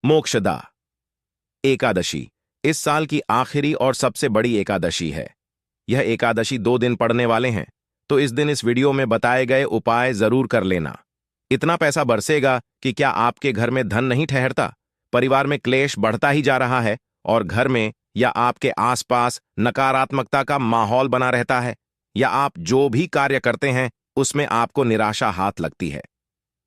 मोक्षदा एकादशी इस साल की आखिरी और सबसे बड़ी एकादशी है। यह एकादशी 2 दिन पड़ने वाले हैं, तो इस दिन इस वीडियो में बताए गए उपाय जरूर कर लेना। इतना पैसा बरसेगा कि क्या आपके घर में धन नहीं ठहरता, परिवार में क्लेश बढ़ता ही जा रहा है और घर में या आपके आसपास नकारात्मकता का माहौल बना रहता है, या आप जो भी कार्य करते हैं उसमें आपको निराशा हाथ लगती है।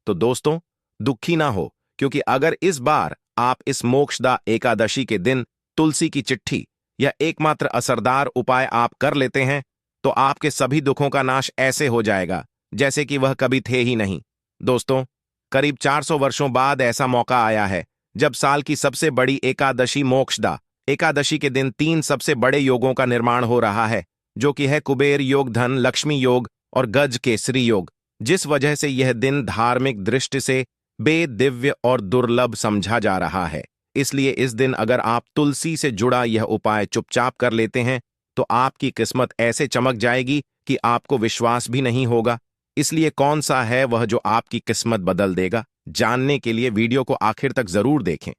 तो दोस्तों, दुखी ना हो, क्योंकि अगर इस बार आप इस मोक्षदा एकादशी के दिन तुलसी की चिट्ठी या एकमात्र असरदार उपाय आप कर लेते हैं, तो आपके सभी दुखों का नाश ऐसे हो जाएगा जैसे कि वह कभी थे ही नहीं। दोस्तों, करीब 400 वर्षों बाद ऐसा मौका आया है जब साल की सबसे बड़ी एकादशी मोक्षदा एकादशी के दिन 3 सबसे बड़े योगों का निर्माण हो रहा है, जो कि है कुबेर योग, धन लक्ष्मी योग और गज केसरी योग, जिस वजह से यह दिन धार्मिक दृष्टि से बेदिव्य और दुर्लभ समझा जा रहा है। इसलिए इस दिन अगर आप तुलसी से जुड़ा यह उपाय चुपचाप कर लेते हैं तो आपकी किस्मत ऐसे चमक जाएगी कि आपको विश्वास भी नहीं होगा। इसलिए कौन सा है वह जो आपकी किस्मत बदल देगा, जानने के लिए वीडियो को आखिर तक जरूर देखें।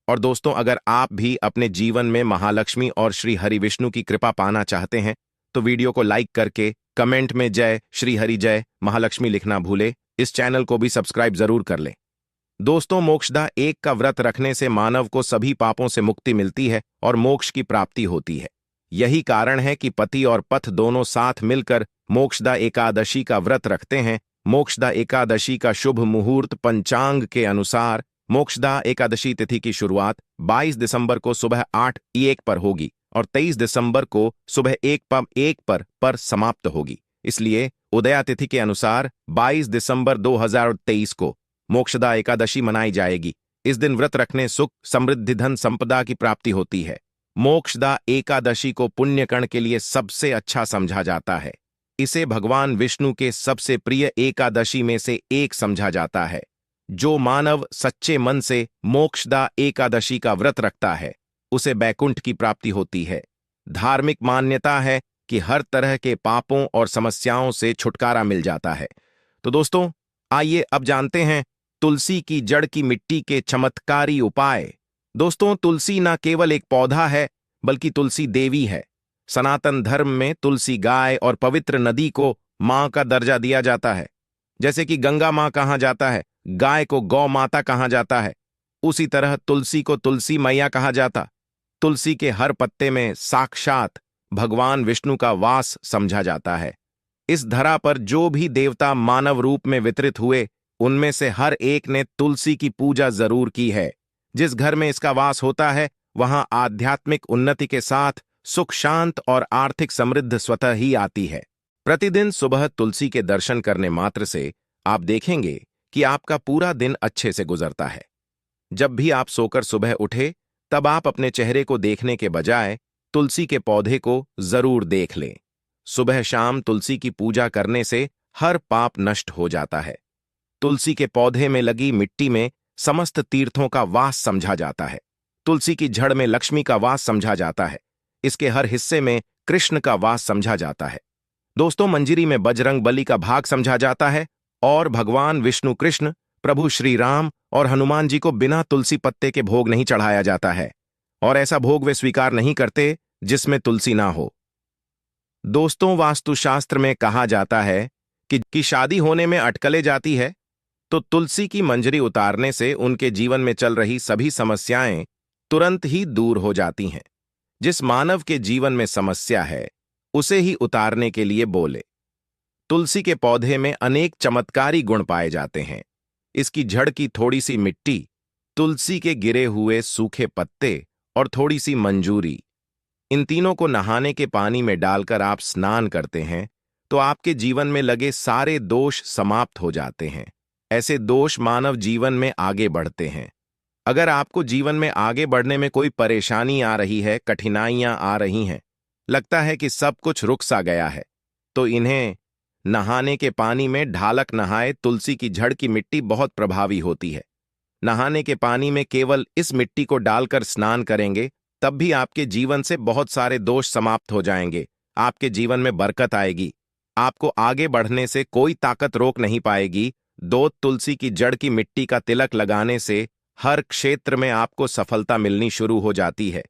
और दोस्तों, अगर आप भी अपने जीवन में महालक्ष्मी और श्री हरि विष्णु की कृपा पाना चाहते हैं तो वीडियो को लाइक करके कमेंट में जय श्री हरि जय महालक्ष्मी लिखना भूले। इस चैनल को भी सब्सक्राइब जरूर कर लें। दोस्तों, मोक्षदा एक का व्रत रखने से मानव को सभी पापों से मुक्ति मिलती है और मोक्ष की प्राप्ति होती है। यही कारण है कि पति और पथ दोनों साथ मिलकर मोक्षदा एकादशी का व्रत रखते हैं। मोक्षदा एकादशी का शुभ मुहूर्त पंचांग के अनुसार मोक्षदा एकादशी तिथि की शुरुआत 22 दिसंबर को सुबह 8:01 पर होगी और 23 दिसंबर को सुबह 1:01 पर समाप्त होगी। इसलिए उदया तिथि के अनुसार 22 दिसंबर 2023 को मोक्षदा एकादशी मनाई जाएगी। इस दिन व्रत रखने सुख, समृद्धि, धन संपदा की प्राप्ति होती है। मोक्षदा एकादशी को पुण्यकर्ण के लिए सबसे अच्छा समझा जाता है। इसे भगवान विष्णु के सबसे प्रिय एकादशी में से एक समझा जाता है। जो मानव सच्चे मन से मोक्षदा एकादशी का व्रत रखता है उसे बैकुंठ की प्राप्ति होती है। धार्मिक मान्यता है कि हर तरह के पापों और समस्याओं से छुटकारा मिल जाता है। तो दोस्तों, आइए अब जानते हैं तुलसी की जड़ की मिट्टी के चमत्कारी उपाय। दोस्तों, तुलसी न केवल एक पौधा है बल्कि तुलसी देवी है। सनातन धर्म में तुलसी गाय और पवित्र नदी को मां का दर्जा दिया जाता है। जैसे कि गंगा मां कहा जाता है, गाय को गौ माता कहा जाता है, उसी तरह तुलसी को तुलसी मैया कहा जाता। तुलसी के हर पत्ते में साक्षात भगवान विष्णु का वास समझा जाता है। इस धरा पर जो भी देवता मानव रूप में वितरित हुए उनमें से हर एक ने तुलसी की पूजा जरूर की है। जिस घर में इसका वास होता है वहां आध्यात्मिक उन्नति के साथ सुख, शांत और आर्थिक समृद्धि स्वतः ही आती है। प्रतिदिन सुबह तुलसी के दर्शन करने मात्र से आप देखेंगे कि आपका पूरा दिन अच्छे से गुजरता है। जब भी आप सोकर सुबह उठे तब आप अपने चेहरे को देखने के बजाय तुलसी के पौधे को जरूर देख लें। सुबह शाम तुलसी की पूजा करने से हर पाप नष्ट हो जाता है। तुलसी के पौधे में लगी मिट्टी में समस्त तीर्थों का वास समझा जाता है। तुलसी की जड़ में लक्ष्मी का वास समझा जाता है। इसके हर हिस्से में कृष्ण का वास समझा जाता है। दोस्तों, मंजरी में बजरंग बली का भाग समझा जाता है और भगवान विष्णु, कृष्ण, प्रभु श्री राम और हनुमान जी को बिना तुलसी पत्ते के भोग नहीं चढ़ाया जाता है, और ऐसा भोग वे स्वीकार नहीं करते जिसमें तुलसी ना हो। दोस्तों, वास्तुशास्त्र में कहा जाता है कि शादी होने में अटकलें जाती है तो तुलसी की मंजरी उतारने से उनके जीवन में चल रही सभी समस्याएं तुरंत ही दूर हो जाती हैं। जिस मानव के जीवन में समस्या है उसे ही उतारने के लिए बोले। तुलसी के पौधे में अनेक चमत्कारी गुण पाए जाते हैं। इसकी जड़ की थोड़ी सी मिट्टी, तुलसी के गिरे हुए सूखे पत्ते और थोड़ी सी मंजूरी, इन तीनों को नहाने के पानी में डालकर आप स्नान करते हैं तो आपके जीवन में लगे सारे दोष समाप्त हो जाते हैं। ऐसे दोष मानव जीवन में आगे बढ़ते हैं। अगर आपको जीवन में आगे बढ़ने में कोई परेशानी आ रही है, कठिनाइयां आ रही हैं, लगता है कि सब कुछ रुक सा गया है, तो इन्हें नहाने के पानी में ढालक नहाए तुलसी की जड़ की मिट्टी बहुत प्रभावी होती है। नहाने के पानी में केवल इस मिट्टी को डालकर स्नान करेंगे तब भी आपके जीवन से बहुत सारे दोष समाप्त हो जाएंगे। आपके जीवन में बरकत आएगी। आपको आगे बढ़ने से कोई ताकत रोक नहीं पाएगी। 2 तुलसी की जड़ की मिट्टी का तिलक लगाने से हर क्षेत्र में आपको सफलता मिलनी शुरू हो जाती है।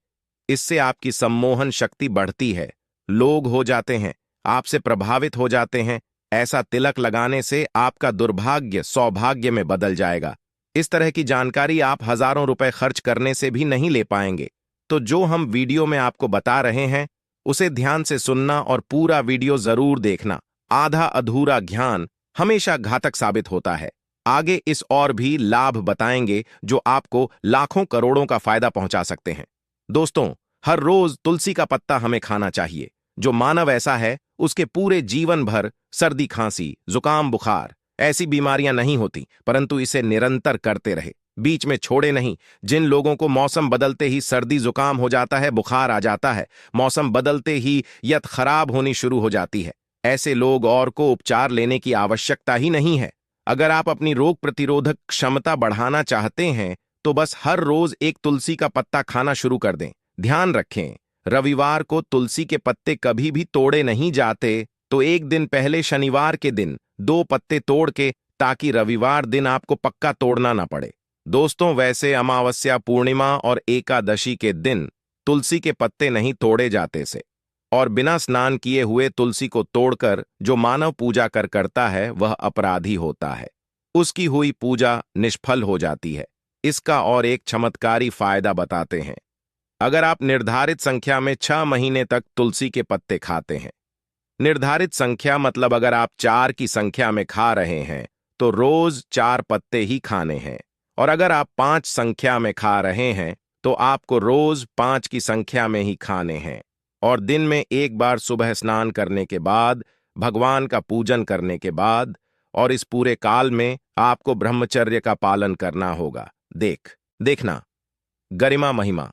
इससे आपकी सम्मोहन शक्ति बढ़ती है, लोग हो जाते हैं, आपसे प्रभावित हो जाते हैं। ऐसा तिलक लगाने से आपका दुर्भाग्य सौभाग्य में बदल जाएगा। इस तरह की जानकारी आप हजारों रुपए खर्च करने से भी नहीं ले पाएंगे। तो जो हम वीडियो में आपको बता रहे हैं उसे ध्यान से सुनना और पूरा वीडियो जरूर देखना। आधा अधूरा ज्ञान हमेशा घातक साबित होता है। आगे इस और भी लाभ बताएंगे जो आपको लाखों करोड़ों का फायदा पहुंचा सकते हैं। दोस्तों, हर रोज तुलसी का पत्ता हमें खाना चाहिए। जो मानव ऐसा है उसके पूरे जीवन भर सर्दी, खांसी, जुकाम, बुखार ऐसी बीमारियां नहीं होती, परंतु इसे निरंतर करते रहे, बीच में छोड़े नहीं। जिन लोगों को मौसम बदलते ही सर्दी जुकाम हो जाता है, बुखार आ जाता है, मौसम बदलते ही यत खराब होनी शुरू हो जाती है, ऐसे लोग और को उपचार लेने की आवश्यकता ही नहीं है। अगर आप अपनी रोग प्रतिरोधक क्षमता बढ़ाना चाहते हैं तो बस हर रोज एक तुलसी का पत्ता खाना शुरू कर दें। ध्यान रखें, रविवार को तुलसी के पत्ते कभी भी तोड़े नहीं जाते, तो एक दिन पहले शनिवार के दिन 2 पत्ते तोड़ के, ताकि रविवार दिन आपको पक्का तोड़ना ना पड़े। दोस्तों, वैसे अमावस्या, पूर्णिमा और एकादशी के दिन तुलसी के पत्ते नहीं तोड़े जाते से, और बिना स्नान किए हुए तुलसी को तोड़कर जो मानव पूजा करता है वह अपराधी होता है, उसकी हुई पूजा निष्फल हो जाती है। इसका और एक चमत्कारी फायदा बताते हैं। अगर आप निर्धारित संख्या में 6 महीने तक तुलसी के पत्ते खाते हैं, निर्धारित संख्या मतलब अगर आप 4 की संख्या में खा रहे हैं तो रोज 4 पत्ते ही खाने हैं, और अगर आप 5 संख्या में खा रहे हैं तो आपको रोज 5 की संख्या में ही खाने हैं, और दिन में एक बार सुबह स्नान करने के बाद, भगवान का पूजन करने के बाद, और इस पूरे काल में आपको ब्रह्मचर्य का पालन करना होगा। देखना, गरिमा, महिमा,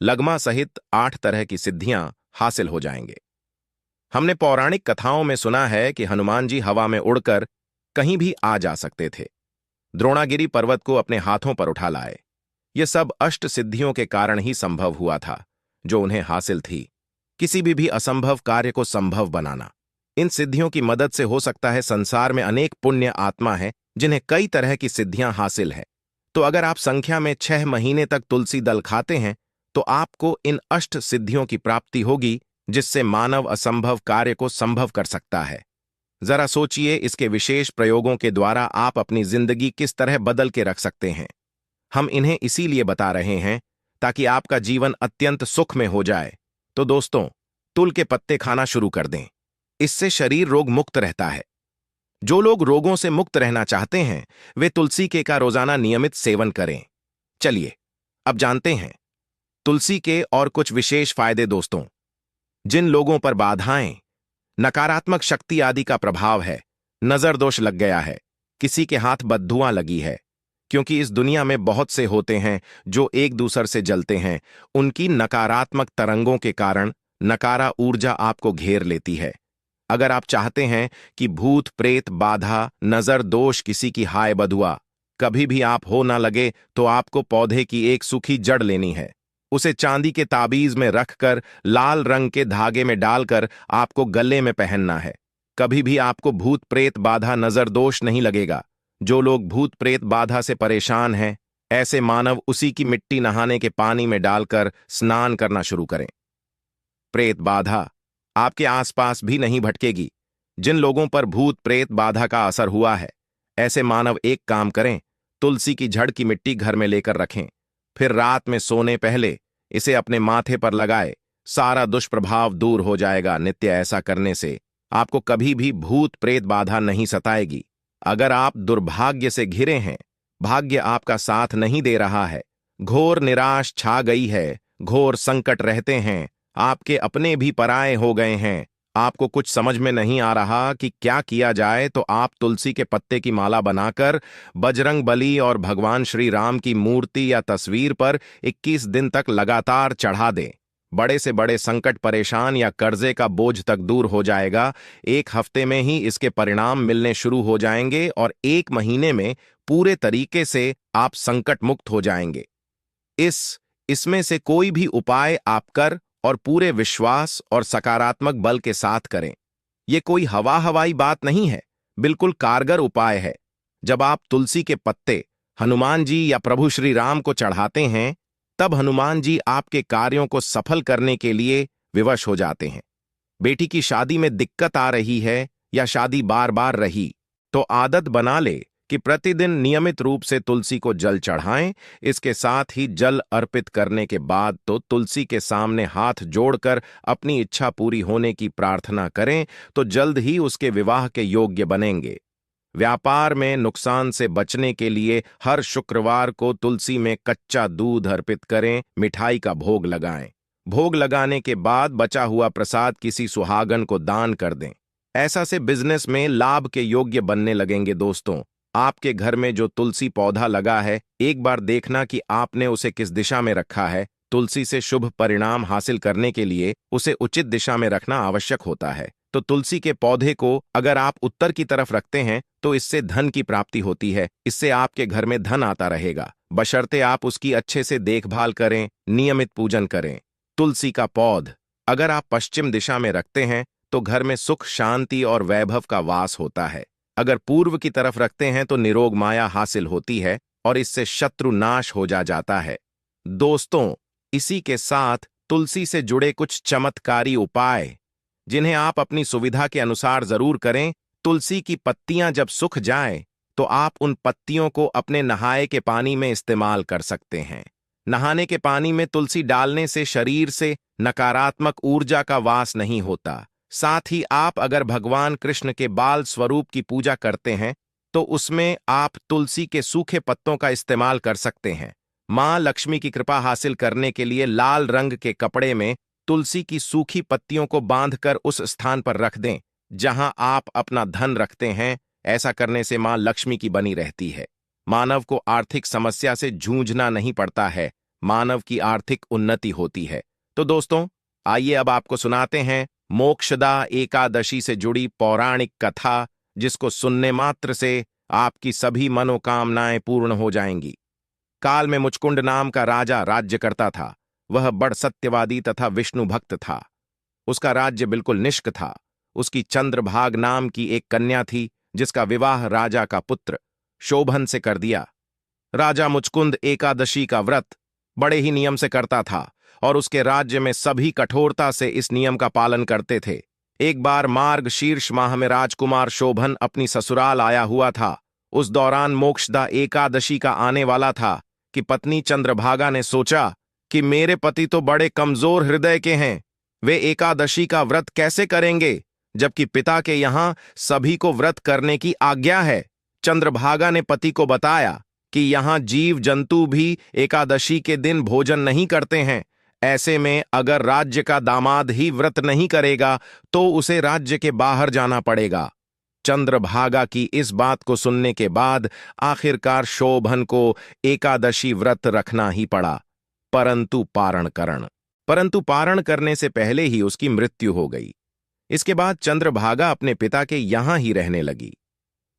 लगमा सहित 8 तरह की सिद्धियां हासिल हो जाएंगे। हमने पौराणिक कथाओं में सुना है कि हनुमान जी हवा में उड़कर कहीं भी आ जा सकते थे, द्रोणागिरी पर्वत को अपने हाथों पर उठा लाए। ये सब अष्ट सिद्धियों के कारण ही संभव हुआ था जो उन्हें हासिल थी, किसी भी असंभव कार्य को संभव बनाना। इन सिद्धियों की मदद से हो सकता है संसार में अनेक पुण्य आत्मा है जिन्हें कई तरह की सिद्धियां हासिल है। तो अगर आप संख्या में 6 महीने तक तुलसी दल खाते हैं तो आपको इन अष्ट सिद्धियों की प्राप्ति होगी, जिससे मानव असंभव कार्य को संभव कर सकता है। जरा सोचिए, इसके विशेष प्रयोगों के द्वारा आप अपनी जिंदगी किस तरह बदल के रख सकते हैं। हम इन्हें इसीलिए बता रहे हैं ताकि आपका जीवन अत्यंत सुख में हो जाए। तो दोस्तों, तुल के पत्ते खाना शुरू कर दें, इससे शरीर रोग मुक्त रहता है। जो लोग रोगों से मुक्त रहना चाहते हैं वे तुलसी के का रोजाना नियमित सेवन करें। चलिए अब जानते हैं तुलसी के और कुछ विशेष फायदे। दोस्तों, जिन लोगों पर बाधाएं, नकारात्मक शक्ति आदि का प्रभाव है, नजर दोष लग गया है, किसी के हाथ बद्दुआ लगी है, क्योंकि इस दुनिया में बहुत से होते हैं जो एक दूसरे से जलते हैं, उनकी नकारात्मक तरंगों के कारण नकारा ऊर्जा आपको घेर लेती है। अगर आप चाहते हैं कि भूत प्रेत बाधा नजर दोष किसी की हाय बदुआ कभी भी आप हो ना लगे, तो आपको पौधे की एक सूखी जड़ लेनी है, उसे चांदी के ताबीज में रखकर लाल रंग के धागे में डालकर आपको गले में पहनना है। कभी भी आपको भूत प्रेत बाधा नजर दोष नहीं लगेगा। जो लोग भूत प्रेत बाधा से परेशान हैं, ऐसे मानव उसी की मिट्टी नहाने के पानी में डालकर स्नान करना शुरू करें। प्रेत बाधा आपके आसपास भी नहीं भटकेगी। जिन लोगों पर भूत प्रेत बाधा का असर हुआ है, ऐसे मानव एक काम करें, तुलसी की जड़ की मिट्टी घर में लेकर रखें, फिर रात में सोने पहले इसे अपने माथे पर लगाए, सारा दुष्प्रभाव दूर हो जाएगा। नित्य ऐसा करने से आपको कभी भी भूत प्रेत बाधा नहीं सताएगी। अगर आप दुर्भाग्य से घिरे हैं, भाग्य आपका साथ नहीं दे रहा है, घोर निराश छा गई है, घोर संकट रहते हैं, आपके अपने भी पराये हो गए हैं, आपको कुछ समझ में नहीं आ रहा कि क्या किया जाए, तो आप तुलसी के पत्ते की माला बनाकर बजरंग बली और भगवान श्री राम की मूर्ति या तस्वीर पर 21 दिन तक लगातार चढ़ा दें। बड़े से बड़े संकट, परेशान या कर्जे का बोझ तक दूर हो जाएगा। 1 हफ्ते में ही इसके परिणाम मिलने शुरू हो जाएंगे और 1 महीने में पूरे तरीके से आप संकट मुक्त हो जाएंगे। इसमें से कोई भी उपाय आप कर और पूरे विश्वास और सकारात्मक बल के साथ करें। यह कोई हवाई बात नहीं है, बिल्कुल कारगर उपाय है। जब आप तुलसी के पत्ते हनुमान जी या प्रभु श्री राम को चढ़ाते हैं, तब हनुमान जी आपके कार्यों को सफल करने के लिए विवश हो जाते हैं। बेटी की शादी में दिक्कत आ रही है या शादी बार बार रही, तो आदत बना ले कि प्रतिदिन नियमित रूप से तुलसी को जल चढ़ाएं। इसके साथ ही जल अर्पित करने के बाद तो तुलसी के सामने हाथ जोड़कर अपनी इच्छा पूरी होने की प्रार्थना करें, तो जल्द ही उसके विवाह के योग्य बनेंगे। व्यापार में नुकसान से बचने के लिए हर शुक्रवार को तुलसी में कच्चा दूध अर्पित करें, मिठाई का भोग लगाएं। भोग लगाने के बाद बचा हुआ प्रसाद किसी सुहागन को दान कर दें। ऐसा से बिजनेस में लाभ के योग्य बनने लगेंगे। दोस्तों, आपके घर में जो तुलसी पौधा लगा है, एक बार देखना कि आपने उसे किस दिशा में रखा है। तुलसी से शुभ परिणाम हासिल करने के लिए उसे उचित दिशा में रखना आवश्यक होता है। तो तुलसी के पौधे को अगर आप उत्तर की तरफ रखते हैं तो इससे धन की प्राप्ति होती है। इससे आपके घर में धन आता रहेगा, बशर्ते आप उसकी अच्छे से देखभाल करें, नियमित पूजन करें। तुलसी का पौध अगर आप पश्चिम दिशा में रखते हैं तो घर में सुख, शांति और वैभव का वास होता है। अगर पूर्व की तरफ रखते हैं तो निरोग माया हासिल होती है और इससे शत्रु नाश हो जाता है। दोस्तों, इसी के साथ तुलसी से जुड़े कुछ चमत्कारी उपाय जिन्हें आप अपनी सुविधा के अनुसार जरूर करें। तुलसी की पत्तियां जब सूख जाएं, तो आप उन पत्तियों को अपने नहाए के पानी में इस्तेमाल कर सकते हैं। नहाने के पानी में तुलसी डालने से शरीर से नकारात्मक ऊर्जा का वास नहीं होता। साथ ही आप अगर भगवान कृष्ण के बाल स्वरूप की पूजा करते हैं तो उसमें आप तुलसी के सूखे पत्तों का इस्तेमाल कर सकते हैं। मां लक्ष्मी की कृपा हासिल करने के लिए लाल रंग के कपड़े में तुलसी की सूखी पत्तियों को बांधकर उस स्थान पर रख दें जहां आप अपना धन रखते हैं। ऐसा करने से मां लक्ष्मी की बनी रहती है। मानव को आर्थिक समस्या से जूझना नहीं पड़ता है, मानव की आर्थिक उन्नति होती है। तो दोस्तों, आइए अब आपको सुनाते हैं मोक्षदा एकादशी से जुड़ी पौराणिक कथा, जिसको सुनने मात्र से आपकी सभी मनोकामनाएं पूर्ण हो जाएंगी। काल में मुचकुंद नाम का राजा राज्य करता था। वह बड़ सत्यवादी तथा विष्णु भक्त था। उसका राज्य बिल्कुल निष्क था। उसकी चंद्रभाग नाम की एक कन्या थी, जिसका विवाह राजा का पुत्र शोभन से कर दिया। राजा मुचकुंद एकादशी का व्रत बड़े ही नियम से करता था और उसके राज्य में सभी कठोरता से इस नियम का पालन करते थे। एक बार मार्ग शीर्ष माह में राजकुमार शोभन अपनी ससुराल आया हुआ था। उस दौरान मोक्षदा एकादशी का आने वाला था कि पत्नी चंद्रभागा ने सोचा कि मेरे पति तो बड़े कमजोर हृदय के हैं, वे एकादशी का व्रत कैसे करेंगे, जबकि पिता के यहां सभी को व्रत करने की आज्ञा है। चंद्रभागा ने पति को बताया कि यहां जीव जंतु भी एकादशी के दिन भोजन नहीं करते हैं। ऐसे में अगर राज्य का दामाद ही व्रत नहीं करेगा तो उसे राज्य के बाहर जाना पड़ेगा। चंद्रभागा की इस बात को सुनने के बाद आखिरकार शोभन को एकादशी व्रत रखना ही पड़ा, परंतु पारण करने से पहले ही उसकी मृत्यु हो गई। इसके बाद चंद्रभागा अपने पिता के यहां ही रहने लगी।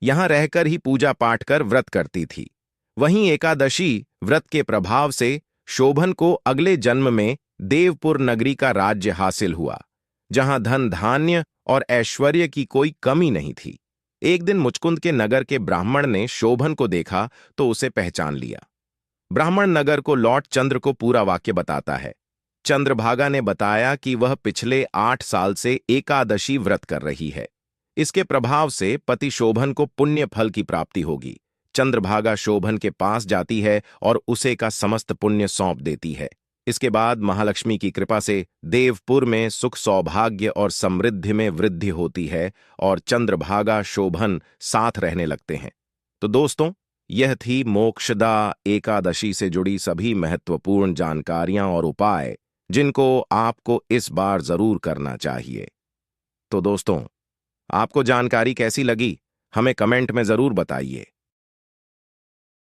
यहां रहकर ही पूजा पाठ कर व्रत करती थी। वहीं एकादशी व्रत के प्रभाव से शोभन को अगले जन्म में देवपुर नगरी का राज्य हासिल हुआ, जहां धन धान्य और ऐश्वर्य की कोई कमी नहीं थी। एक दिन मुचकुंद के नगर के ब्राह्मण ने शोभन को देखा तो उसे पहचान लिया। ब्राह्मण नगर को लौट चंद्र को पूरा वाक्य बताता है। चंद्रभागा ने बताया कि वह पिछले 8 साल से एकादशी व्रत कर रही है। इसके प्रभाव से पति शोभन को पुण्य फल की प्राप्ति होगी। चंद्रभागा शोभन के पास जाती है और उसे का समस्त पुण्य सौंप देती है। इसके बाद महालक्ष्मी की कृपा से देवपुर में सुख, सौभाग्य और समृद्धि में वृद्धि होती है और चंद्रभागा शोभन साथ रहने लगते हैं। तो दोस्तों, यह थी मोक्षदा एकादशी से जुड़ी सभी महत्वपूर्ण जानकारियां और उपाय, जिनको आपको इस बार जरूर करना चाहिए। तो दोस्तों, आपको जानकारी कैसी लगी, हमें कमेंट में जरूर बताइए।